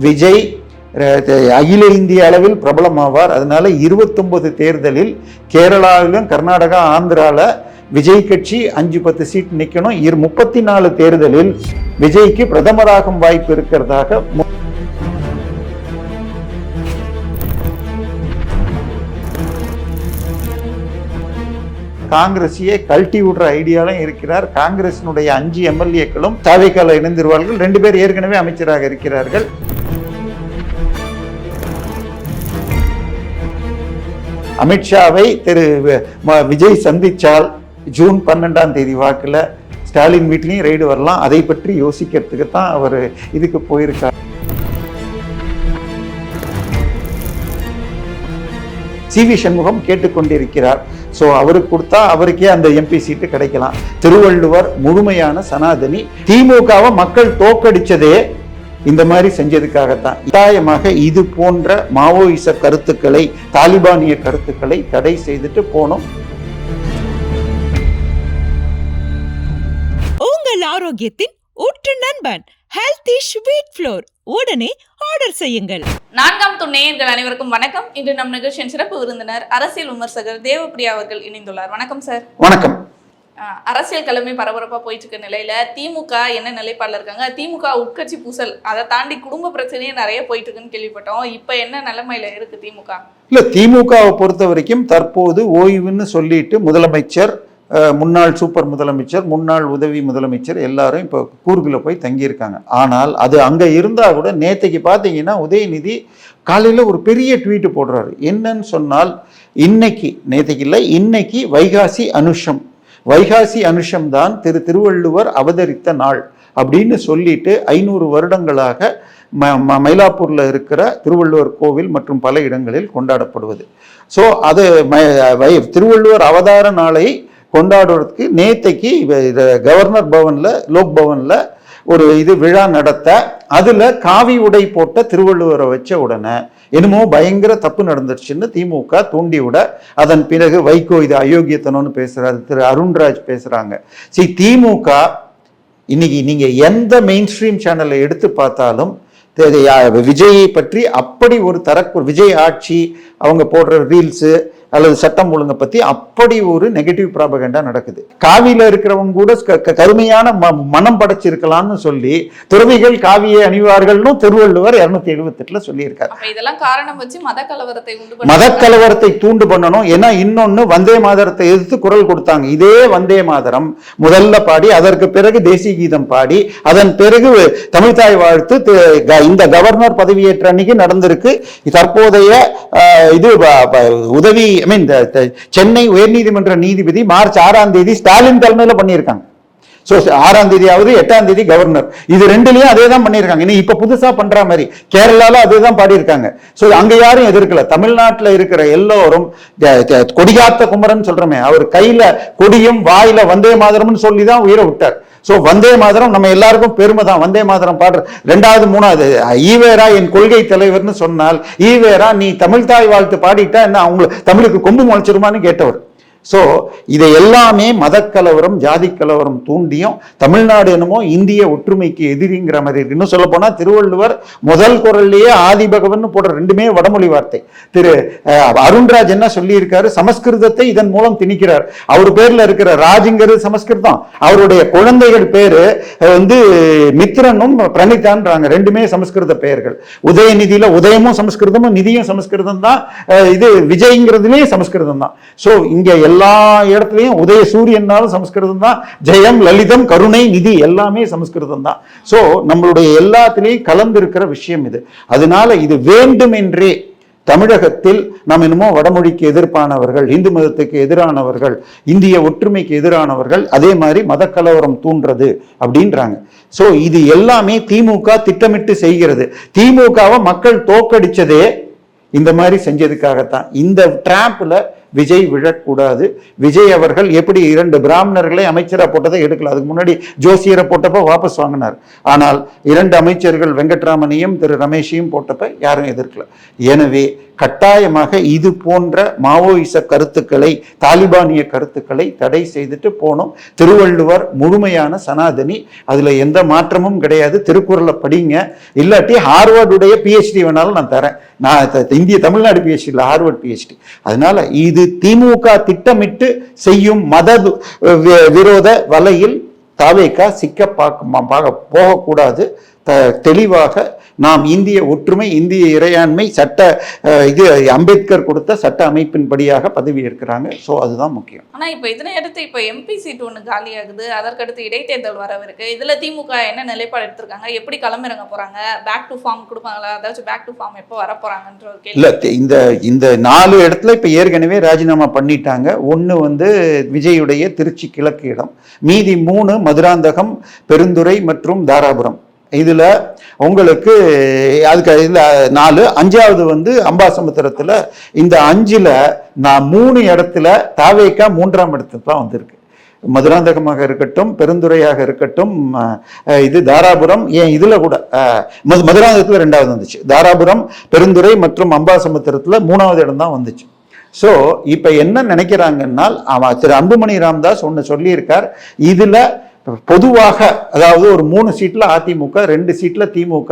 விஜய் அகில இந்திய அளவில் பிரபலமாவார். அதனால 29 தேர்தலில் கேரளாவிலும் கர்நாடகா ஆந்திரால விஜய் கட்சி 5-10 சீட் நிற்கணும். 34 தேர்தலில் விஜய்க்கு பிரதமராகும் வாய்ப்பு இருக்கிறதாக காங்கிரஸையே கழட்டி விடுற ஐடியாலும் இருக்கிறார். காங்கிரசினுடைய 5 எம்எல்ஏக்களும் தாவேக்கால இணைந்திருவார்கள். 2 பேர் ஏற்கனவே அமைச்சராக இருக்கிறார்கள். அமித்ஷாவை திரு விஜய் சந்திச்சால் ஜூன் 12ஆம் தேதி வாக்கில் ஸ்டாலின் வீட்லையும் ரெய்டு வரலாம். அதை பற்றி யோசிக்கிறதுக்கு தான் அவர் இதுக்கு போயிருக்கார். சி.வி. சண்முகம் கேட்டுக்கொண்டிருக்கிறார். ஸோ அவருக்கு கொடுத்தா அவருக்கே அந்த எம்பி சீட்டு கிடைக்கலாம். திருவள்ளுவர் முழுமையான சனாதனி. திமுகவை மக்கள் தோக்கடிச்சதே இந்த மாதிரி செஞ்சதுக்காகத்தான். கட்டாயமாக இது போன்ற மாவோயிச கருத்துக்களை, தாலிபானிய கருத்துக்களை தடை செய்துட்டு போனோம். உங்கள் ஆரோக்கியத்தின் ஊற்று நண்பன் ஹெல்தி ஸ்வீட் ஃப்ளோர் உடனே ஆர்டர் செய்யுங்கள். 4ஆம் துணை நேயர்கள் அனைவருக்கும் வணக்கம். இன்று நம் நிகழ்ச்சியின் சிறப்பு விருந்தினர் அரசியல் விமர்சகர் தேவப்பிரியா அவர்கள் இணைந்துள்ளார். வணக்கம் சார். வணக்கம். அரசியல் கிளம்பி பரபரப்பா போயிட்டு இருக்க நிலையில திமுக என்ன நிலைப்பாடுல இருக்காங்க? திமுக உட்கட்சி பூசல், அதை தாண்டி குடும்ப பிரச்சனையே நிறைய போயிட்டு இருக்குன்னு கேள்விப்பட்டோம். இப்ப என்ன நிலைமையில இருக்கு திமுக? இல்ல, திமுகவை பொறுத்த வரைக்கும் தற்போது ஓய்வுன்னு சொல்லிட்டு முதலமைச்சர், முன்னாள் சூப்பர் முதலமைச்சர், முன்னாள் உதவி முதலமைச்சர் எல்லாரும் இப்போ கூர்கில் போய் தங்கியிருக்காங்க. ஆனால் அது அங்கே இருந்தால் கூட நேற்றைக்கு பார்த்தீங்கன்னா உதயநிதி காலையில் ஒரு பெரிய ட்வீட்டு போடுறாரு. என்னன்னு சொன்னால், இன்னைக்கு, நேற்றைக்கு இல்லை, இன்னைக்கு வைகாசி அனுஷம் தான் திருவள்ளுவர் அவதரித்த நாள் அப்படின்னு சொல்லிட்டு 500 வருடங்களாக மயிலாப்பூரில் இருக்கிற திருவள்ளுவர் கோவில் மற்றும் பல இடங்களில் கொண்டாடப்படுவது. ஸோ அது திருவள்ளுவர் அவதார நாளை கொண்டாடுறதுக்கு நேத்தைக்கு கவர்னர் பவனில், லோக் பவனில் ஒரு விழா நடத்த, அதில் காவி உடை போட்ட திருவள்ளுவரை வச்ச உடனே என்னமோ பயங்கர தப்பு நடந்துருச்சுன்னு திமுக தூண்டி விட, அதன் பிறகு வைகோ இது அயோக்கியத்தனம்னு பேசுறாரு, திரு அருண்ராஜ் பேசுறாங்க. திமுக இன்னைக்கு நீங்க எந்த மெயின் ஸ்ட்ரீம் சேனலை எடுத்து பார்த்தாலும் விஜயை பற்றி அப்படி ஒரு விஜய் ஆட்சி, அவங்க போடுற ரீல்ஸு அல்லது சட்டம் ஒழுங்கை பத்தி அப்படி ஒரு நெகட்டிவ் ப்ராபகண்டா நடக்குது. காவியில இருக்கிறவங்க கூட கருமையான மனம் படைச்சிருக்கலாம்னு சொல்லி துறவிகள் காவியை அணிவார்கள்னு திருவள்ளுவர் 278 சொல்லியிருக்காரு. இதெல்லாம் காரணம் வச்சு மத கலவரத்தை தூண்டு பண்ணணும். ஏன்னா இன்னொன்னு, வந்தே மாதரத்தை எதிர்த்து குரல் கொடுத்தாங்க. இதே வந்தே மாதரம் முதல்ல பாடி, அதற்கு பிறகு தேசிய கீதம் பாடி, அதன் பிறகு தமிழ்தாய் வாழ்த்து இந்த கவர்னர் பதவியேற்ற அன்னைக்கு நடந்திருக்கு. தற்போதைய உதவி சென்னை உயர்நீதிமன்ற நீதிபதி மார்ச் 6ஆம் தேதி ஸ்டாலின் தலைமையில பண்ணியிருக்காங்க. 6ஆம் தேதியாவது 8ஆம் தேதி கவர்னர், இது ரெண்டுலயும் அதே தான் பண்ணியிருக்காங்க. இனி இப்ப புதுசா பண்ற மாதிரி கேரளால அதே தான் பாடியிருக்காங்க. அங்க யாரும் எதிர்க்கல. தமிழ்நாட்டில் இருக்கிற எல்லோரும் கொடிகாத்த குமரன் சொல்றமே, அவர் கையில கொடியும் வாயில வந்தே மாதரம்னு சொல்லிதான் உயிரை விட்டார். வந்தே மாதரம் நம்ம எல்லாருக்கும் பெருமை தான். வந்தே மாதரம் பாடுற 2வது 3வது ஈவேரா என் கொள்கை தலைவர்னு சொன்னால், ஈவேரா நீ தமிழ்தாய் வாழ்த்து பாடிட்டா என்ன அவங்களுக்கு தமிழுக்கு கொம்பு முளைச்சிருமான்னு கேட்டவர். இதை எல்லாமே மதக்கலவரம், ஜாதி கலவரம் தூண்டியும் தமிழ்நாடு என்னமோ இந்திய ஒற்றுமைக்கு எதிரிங்கிற மாதிரி. இன்னும் சொல்ல போனா திருவள்ளுவர் முதல் குரல்லையே ஆதி பகவன் போடுற 2மே வடமொழி வார்த்தை. திரு அருண்ராஜ் என்ன சொல்லி இருக்காரு, சமஸ்கிருதத்தை இதன் மூலம் திணிக்கிறார். அவர் பேர்ல இருக்கிற ராஜுங்கிறது சமஸ்கிருதம், அவருடைய குழந்தைகள் பேரு மித்ரனும் பிரணிதான்றாங்க, 2மே சமஸ்கிருத பெயர்கள். உதயநிதியில உதயமும் சமஸ்கிருதமும் நிதியும் சமஸ்கிருதம் தான், விஜய்ங்கிறதுலே சமஸ்கிருதம் தான். இங்க எல்லா இடத்துலயும் உதய சூரியன்னாலும் சமஸ்கிருதம் தான், ஜெயம், லலிதம், கருணை, நிதி எல்லாமே சமஸ்கிருதம் தான். நம்மளுடைய எல்லாத்திலையும் கலந்திருக்கிற விஷயம் இது. அதனால இது வேண்டுமென்றே தமிழகத்தில் நாம் என்னமோ வடமொழிக்கு எதிர்ப்பானவர்கள், இந்து மதத்துக்கு எதிரானவர்கள், இந்திய ஒற்றுமைக்கு எதிரானவர்கள், அதே மாதிரி மதக்கலவரம் தூண்டுறது அப்படின்றாங்க. இது எல்லாமே திமுக திட்டமிட்டு செய்கிறது. திமுகவை மக்கள் தோக்கடிச்சதே இந்த மாதிரி செஞ்சதுக்காகத்தான். இந்த டிராப்ல விஜய் விழக்கூடாது. விஜய் அவர்கள் எப்படி 2 பிராமணர்களை அமைச்சரா போட்டதை எடுக்கல, அதுக்கு முன்னாடி ஜோசியரை போட்டப்ப வாபஸ் வாங்கினார். ஆனால் 2 அமைச்சர்கள் வெங்கட்ராமனையும் திரு ரமேஷையும் போட்டப்ப யாரும் எதிர்க்கல. எனவே கட்டாயமாக இது போன்ற மாவோயிச கருத்துக்களை, தாலிபானிய கருத்துக்களை தடை செய்துட்டு போனோம். திருவள்ளுவர் முழுமையான சனாதனி, அதுல எந்த மாற்றமும் கிடையாது. திருக்குறளை படிங்க, இல்லாட்டி ஹார்வர்டுடைய பிஹெச்டி வேணாலும் நான் தரேன். நான் இந்திய தமிழ்நாடு பிஹெச்டி இல்லை, ஹார்வர்ட் பிஹெச்டி. அதனால இது திமுக திட்டமிட்டு செய்யும் மத விரோத வலையில் தாவேகா சிக்க போகக்கூடாது. தெளிவாக நாம் இந்திய ஒற்றுமை, இந்திய இறையாண்மை சட்ட இது அம்பேத்கர் கொடுத்த சட்ட அமைப்பின்படியாக பதவி ஏற்கிறாங்க. ஸோ அதுதான் முக்கியம். ஆனால் இப்போ இதனை அடுத்து இப்போ எம்பி சீட் ஒன்று காலியாகுது, அதற்கடுத்து இடைத்தேர்தல் வரவிருக்கு. இதில் திமுக என்ன நிலைப்பாடு எடுத்திருக்காங்க, எப்படி களமிறங்க போறாங்க, பேக் டு ஃபார்ம் கொடுப்பாங்களா, அதாச்சும் பேக் டு ஃபார்ம் எப்போ வர போறாங்கன்ற ஒரு கேள்வி. இல்லை, இந்த 4 இடத்துல இப்போ ஏற்கனவே ராஜினாமா பண்ணிட்டாங்க. ஒன்று விஜயுடைய திருச்சி கிழக்கு இடம், மீதி 3 மதுராந்தகம், பெருந்துறை மற்றும் தாராபுரம். இதுல உங்களுக்கு அதுக்கு இதுல 4, 5வது அம்பாசமுத்திரத்துல. இந்த 5ல் நான் 3 இடத்துல தாவேகா 3ஆம் இடத்துல தான் வந்திருக்கு. மதுராந்தகமாக இருக்கட்டும், பெருந்துறையாக இருக்கட்டும், இது தாராபுரம், ஏன் இதுல கூட மதுராந்தகத்துல 2வது வந்துச்சு. தாராபுரம், பெருந்துறை மற்றும் அம்பாசமுத்திரத்துல 3வது இடம் தான் வந்துச்சு. ஸோ இப்போ என்ன நினைக்கிறாங்கன்னா, திரு அன்புமணி ராமதாஸ் ஒன்று சொல்லியிருக்கார், இதுல பொதுவாக அதாவது ஒரு 3 சீட்ல அதிமுக, 2 சீட்ல திமுக,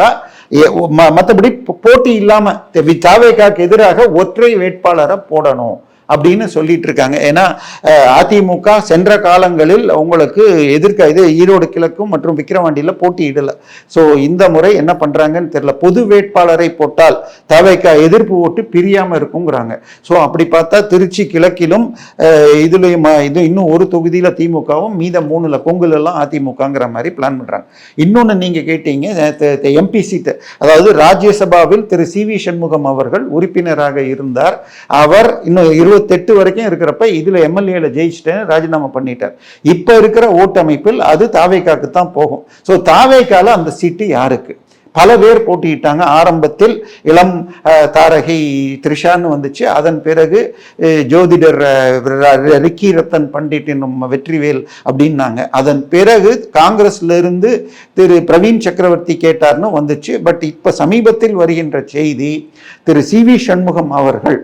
மற்றபடி போட்டி இல்லாம தாவேகாக்கு எதிராக ஒற்றை வேட்பாளரை போடணும் அப்படின்னு சொல்லிட்டு இருக்காங்க. ஏன்னா அதிமுக சென்ற காலங்களில் உங்களுக்கு எதிர்க்க இது ஈரோடு கிழக்கும் மற்றும் விக்கிரவாண்டியில போட்டியிடல. ஸோ இந்த முறை என்ன பண்றாங்கன்னு தெரியல. பொது வேட்பாளரை போட்டால் தாவேகா எதிர்ப்பு ஓட்டு பிரியாம இருக்குங்கிறாங்க. ஸோ அப்படி பார்த்தா திருச்சி கிழக்கிலும் இதுலயும் இது இன்னும் ஒரு தொகுதியில திமுகவும், மீத 3ல் கொங்குல எல்லாம் அதிமுகங்கிற மாதிரி பிளான் பண்றாங்க. இன்னொன்னு நீங்க கேட்டீங்க எம்பி சீட்டு, அதாவது ராஜ்யசபாவில் திரு சி.வி. சண்முகம் அவர்கள் உறுப்பினராக இருந்தார். அவர் இன்னும் 28 வரைக்கும் இருக்கிறப்ப இதுல எம்எல்ஏல ஜெயிச்சிட்டேன் ராஜினாமா பண்ணிட்டார். இப்ப இருக்கிற ஓட்டமைப்பில் அது தாவேகாக்கு தான் போகும். ஸோ தாவேகால அந்த சீட்டு யாருக்கு? பல பேர் போட்டியிட்டாங்க. ஆரம்பத்தில் இளம் தாரகை த்ரிஷான்னு வந்துச்சு. அதன் பிறகு ஜோதிடர் ரிக்கி ரத்தன் பண்டிட் என்னும் வெற்றிவேல் அப்படின்னாங்க. அதன் பிறகு காங்கிரஸ்ல இருந்து திரு பிரவீன் சக்கரவர்த்தி கேட்டார்னு வந்துச்சு. பட் இப்ப சமீபத்தில் வருகின்ற செய்தி, திரு சி.வி. சண்முகம் அவர்கள்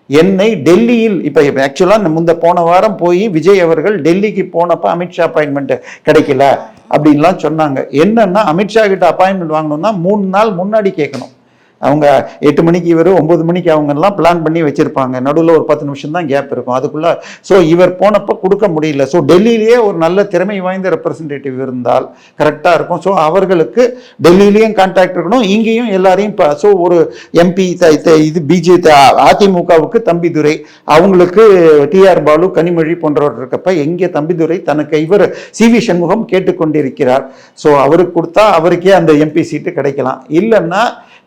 என்னை டெல்லியில் இப்போ ஆக்சுவலாக போன வாரம் போய் விஜய் அவர்கள் டெல்லிக்கு போனப்ப அமித்ஷா அப்பாயின்மெண்ட் கிடைக்கல அப்படின்லாம் சொன்னாங்க. என்னன்னா அமித்ஷா கிட்ட அப்பாயின்மெண்ட் வாங்கணும்னா 3 நாள் முன்னாடி கேட்கணும். அவங்க 8 மணிக்கு இவர் 9 மணிக்கு அவங்கெல்லாம் பிளான் பண்ணி வச்சிருப்பாங்க. நடுவில் ஒரு 10 நிமிஷம் தான் கேப் இருக்கும் அதுக்குள்ள. ஸோ இவர் போனப்போ கொடுக்க முடியல. ஸோ டெல்லியிலேயே ஒரு நல்ல திறமை வாய்ந்த ரெப்ரசன்டேட்டிவ் இருந்தால் கரெக்டாக இருக்கும். ஸோ அவர்களுக்கு டெல்லியிலையும் கான்டாக்ட் இருக்கணும், இங்கேயும் எல்லாரையும். ஸோ ஒரு எம்பி இது பிஜேபி அதிமுகவுக்கு தம்பிதுரை, அவங்களுக்கு டிஆர் பாலு, கனிமொழி போன்றவர் இருக்கப்ப எங்கே தம்பிதுரை தனக்கு இவர் சி.வி. சண்முகம் கேட்டுக்கொண்டிருக்கிறார். ஸோ அவருக்கு கொடுத்தா அவருக்கே அந்த எம்பி சீட்டு கிடைக்கலாம். இல்லைன்னா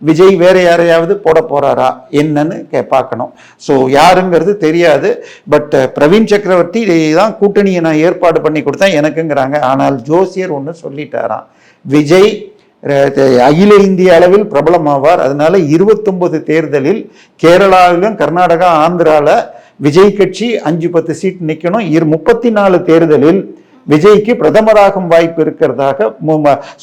விஜய் வேற யாரையாவது போட போறாரா என்னன்னு பார்க்கணும். ஸோ யாருங்கிறது தெரியாது. பட் பிரவீன் சக்கரவர்த்தி தான் கூட்டணியை நான் ஏற்பாடு பண்ணி கொடுத்தேன் எனக்குங்கிறாங்க. ஆனால் ஜோசியர் ஒன்று சொல்லிட்டாராம், விஜய் அகில இந்திய அளவில் பிரபலமாவார். அதனால 29 தேர்தலில் கேரளாவிலும் கர்நாடகா ஆந்திரால விஜய் கட்சி 5-10 சீட் நிற்கணும். 34 தேர்தலில் விஜய்க்கு பிரதமராகும் வாய்ப்பு இருக்கிறதாக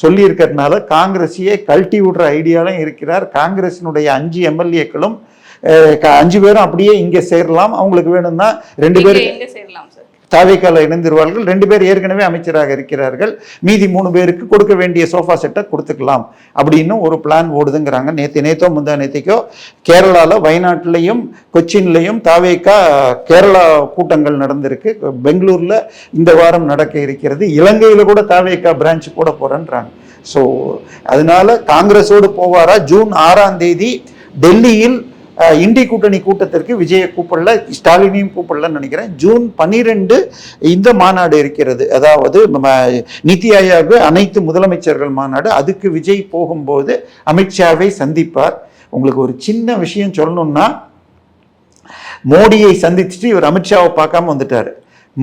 சொல்லி இருக்கிறதுனால காங்கிரஸையே கழட்டி விடுற ஐடியாலும் இருக்கிறார். காங்கிரசினுடைய 5 எம்எல்ஏக்களும் 5 பேரும் அப்படியே இங்க சேரலாம். அவங்களுக்கு வேணும்னா 2 பேர் தாவேகால இணைந்திருவார்கள். 2 பேர் ஏற்கனவே அமைச்சராக இருக்கிறார்கள். மீதி 3 பேருக்கு கொடுக்க வேண்டிய சோஃபா செட்டை கொடுத்துக்கலாம் அப்படின்னு ஒரு பிளான் ஓடுதுங்கிறாங்க. நேத்தோ முந்தா நேத்திக்கோ கேரளால வயநாட்டிலையும் கொச்சின்லையும் தாவேகா கேரளா கூட்டங்கள் நடந்திருக்கு. பெங்களூர்ல இந்த வாரம் நடக்க இருக்கிறது. இலங்கையில கூட தாவேகா பிரான்ச் போட போறேன்றாங்க. ஸோ அதனால காங்கிரஸோடு போவாரா? ஜூன் 6ஆம் தேதி டெல்லியில் இண்டி கூட்டணி கூட்டத்திற்கு விஜயை கூப்பிடல, ஸ்டாலினையும் கூப்பிடலன்னு நினைக்கிறேன். ஜூன் 12 இந்த மாநாடு இருக்கிறது, அதாவது நிதி ஆயோக் அனைத்து முதலமைச்சர்கள் மாநாடு. அதுக்கு விஜய் போகும்போது அமித்ஷாவை சந்திப்பார். உங்களுக்கு ஒரு சின்ன விஷயம் சொல்லணும்னா, மோடியை சந்திச்சுட்டு இவர் அமித்ஷாவை பார்க்காம வந்துட்டாரு.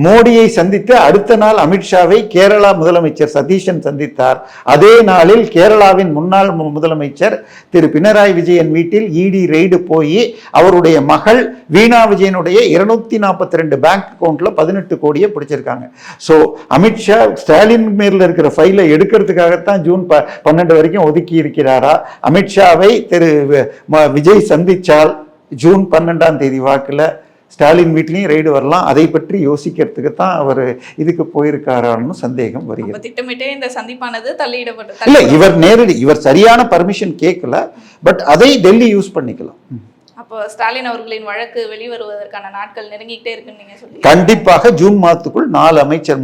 மோடியை சந்தித்து அடுத்த நாள் அமித்ஷாவை கேரளா முதலமைச்சர் சதீஷன் சந்தித்தார். அதே நாளில் கேரளாவின் முன்னாள் முதலமைச்சர் திரு பினராயி விஜயன் வீட்டில் இடி ரெய்டு போய் அவருடைய மகள் வீணா விஜயனுடைய 242 பேங்க் அக்கௌண்ட்ல 18 கோடியை பிடிச்சிருக்காங்க. ஸோ அமித்ஷா ஸ்டாலின் மேல இருக்கிற ஃபைலை எடுக்கிறதுக்காகத்தான் ஜூன் 12 வரைக்கும் ஒதுக்கி இருக்கிறாரா? அமித்ஷாவை திரு விஜய் சந்திச்சால் ஜூன் 12ஆம் தேதி வாக்குல ஸ்டாலின் வீட்லையும் ரெய்டு வரலாம். அதை பற்றி யோசிக்கிறதுக்கு தான் அவர் இதுக்கு போயிருக்காரான்னு சந்தேகம் வருகிறது. திட்டமிட்டே இந்த சந்திப்பானது தள்ளியிடப்பட்டது. இல்ல, இவர் சரியான பர்மிஷன் கேட்கல, பட் அதை டெல்லி யூஸ் பண்ணிக்கலாம். அப்போ ஸ்டாலின் அவர்களின் வழக்கு வெளிவருவதற்கான நாட்கள் நெருங்கிட்டே இருக்குன்னு நீங்க சொல்லி கண்டிப்பாக ஜூன் மாதத்துக்குள் 4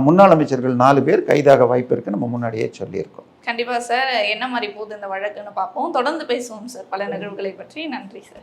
முன்னாள் அமைச்சர்கள் 4 பேர் கைதாக வாய்ப்பு இருக்கு. நம்ம முன்னாடியே சொல்லியிருக்கோம். கண்டிப்பா சார். என்ன மாதிரி போகுது இந்த வழக்குன்னு பார்ப்போம். தொடர்ந்து பேசுவோம் சார் பல நிகழ்வுகளை பற்றி. நன்றி சார்.